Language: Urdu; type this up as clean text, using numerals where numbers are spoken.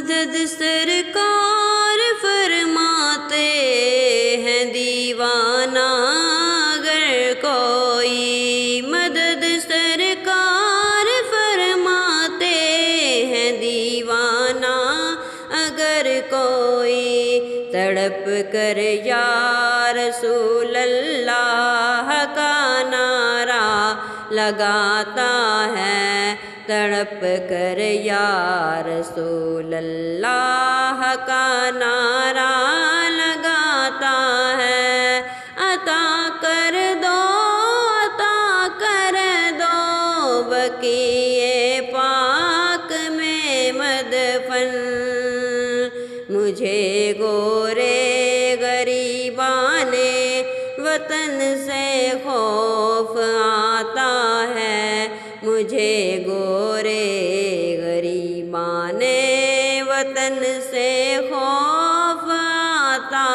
مدد سرکار فرماتے ہیں دیوانہ اگر کوئی، مدد سرکار فرماتے ہیں دیوانہ اگر کوئی، تڑپ کر یا رسول اللہ کا نعرہ لگاتا ہے، تڑپ کر یا رسول اللہ کا نعرہ لگاتا ہے۔ عطا کر دو بقیع پاک میں مدفن، مجھے گورے غریبان وطن سے خوف آتا ہے، مجھے گورے غریبان وطن سے خوف آتا